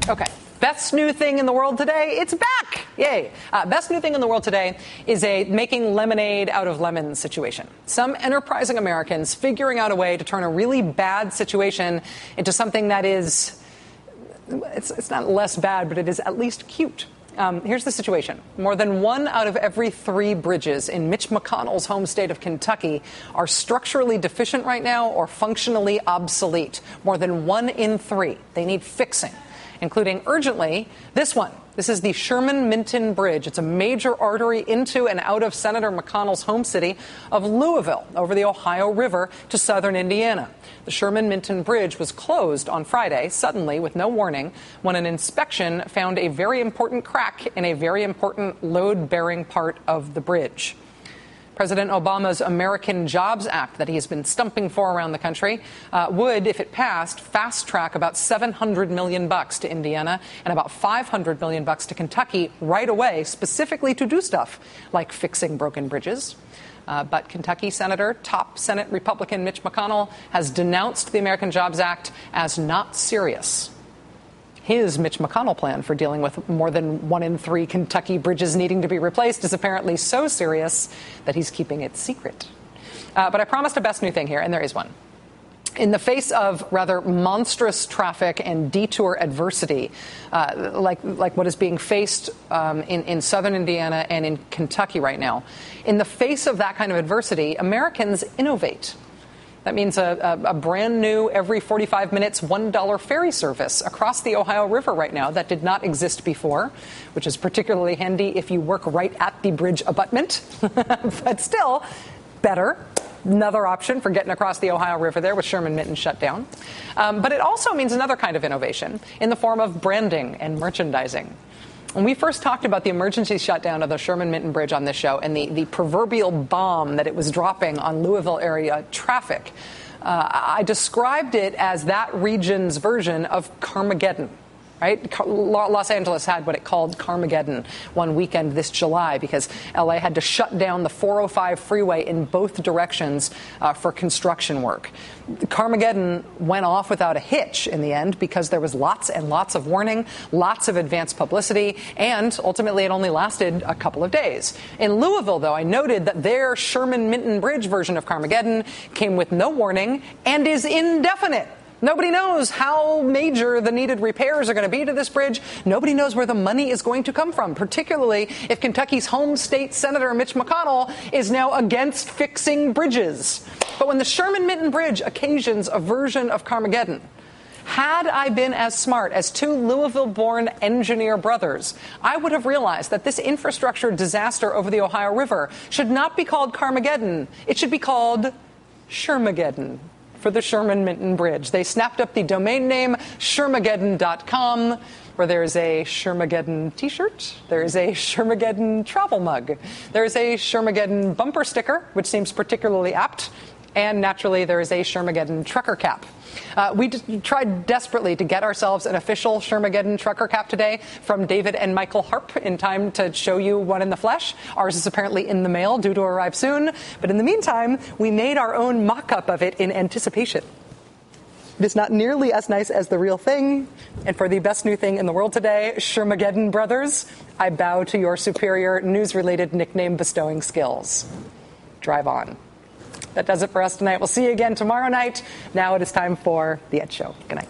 Okay. Best new thing in the world today, it's back. Yay. Best new thing in the world today is a making lemonade out of lemons situation. Some enterprising Americans figuring out a way to turn a really bad situation into something that is, it's not less bad, but it is at least cute. Here's the situation. More than 1 out of every 3 bridges in Mitch McConnell's home state of Kentucky are structurally deficient right now or functionally obsolete. More than 1 in 3. They need fixing, including urgently this one. This is the Sherman-Minton Bridge. It's a major artery into and out of Senator McConnell's home city of Louisville over the Ohio River to southern Indiana. The Sherman-Minton Bridge was closed on Friday, suddenly, with no warning, when an inspection found a very important crack in a very important load-bearing part of the bridge. President Obama's American Jobs Act that he has been stumping for around the country would, if it passed, fast-track about $700 million to Indiana and about $500 million to Kentucky right away, specifically to do stuff like fixing broken bridges. But Kentucky top Senate Republican Mitch McConnell has denounced the American Jobs Act as not serious. His Mitch McConnell plan for dealing with more than 1 in 3 Kentucky bridges needing to be replaced is apparently so serious that he's keeping it secret. But I promised a best new thing here, and there is one. In the face of rather monstrous traffic and detour adversity, like what is being faced in southern Indiana and in Kentucky right now, in the face of that kind of adversity, Americans innovate. That means a brand new, every 45 minutes, $1 ferry service across the Ohio River right now that did not exist before, which is particularly handy if you work right at the bridge abutment. But still, better. Another option for getting across the Ohio River there with Sherman-Minton shut down. But it also means another kind of innovation in the form of branding and merchandising. When we first talked about the emergency shutdown of the Sherman-Minton Bridge on this show and the proverbial bomb that it was dropping on Louisville area traffic, I described it as that region's version of Carmageddon. Right? Los Angeles had what it called Carmageddon one weekend this July because L.A. had to shut down the 405 freeway in both directions for construction work. Carmageddon went off without a hitch in the end because there was lots and lots of warning, lots of advance publicity, and ultimately it only lasted a couple of days. In Louisville, though, I noted that their Sherman-Minton Bridge version of Carmageddon came with no warning and is indefinite. Nobody knows how major the needed repairs are going to be to this bridge. Nobody knows where the money is going to come from, particularly if Kentucky's home state Senator Mitch McConnell is now against fixing bridges. But when the Sherman-Minton Bridge occasions a version of Carmageddon, had I been as smart as 2 Louisville-born engineer brothers, I would have realized that this infrastructure disaster over the Ohio River should not be called Carmageddon. It should be called Shermageddon. For the Sherman-Minton Bridge. They snapped up the domain name Shermageddon.com, where there is a Shermageddon t-shirt, there is a Shermageddon travel mug, there is a Shermageddon bumper sticker, which seems particularly apt, and naturally there is a Shermageddon trucker cap. We tried desperately to get ourselves an official Shermageddon trucker cap today from David and Michael Harp in time to show you one in the flesh. Ours is apparently in the mail, due to arrive soon. But in the meantime, we made our own mock-up of it in anticipation. It is not nearly as nice as the real thing. And for the best new thing in the world today, Shermageddon brothers, I bow to your superior news-related nickname bestowing skills. Drive on. That does it for us tonight. We'll see you again tomorrow night. Now it is time for The Ed Show. Good night.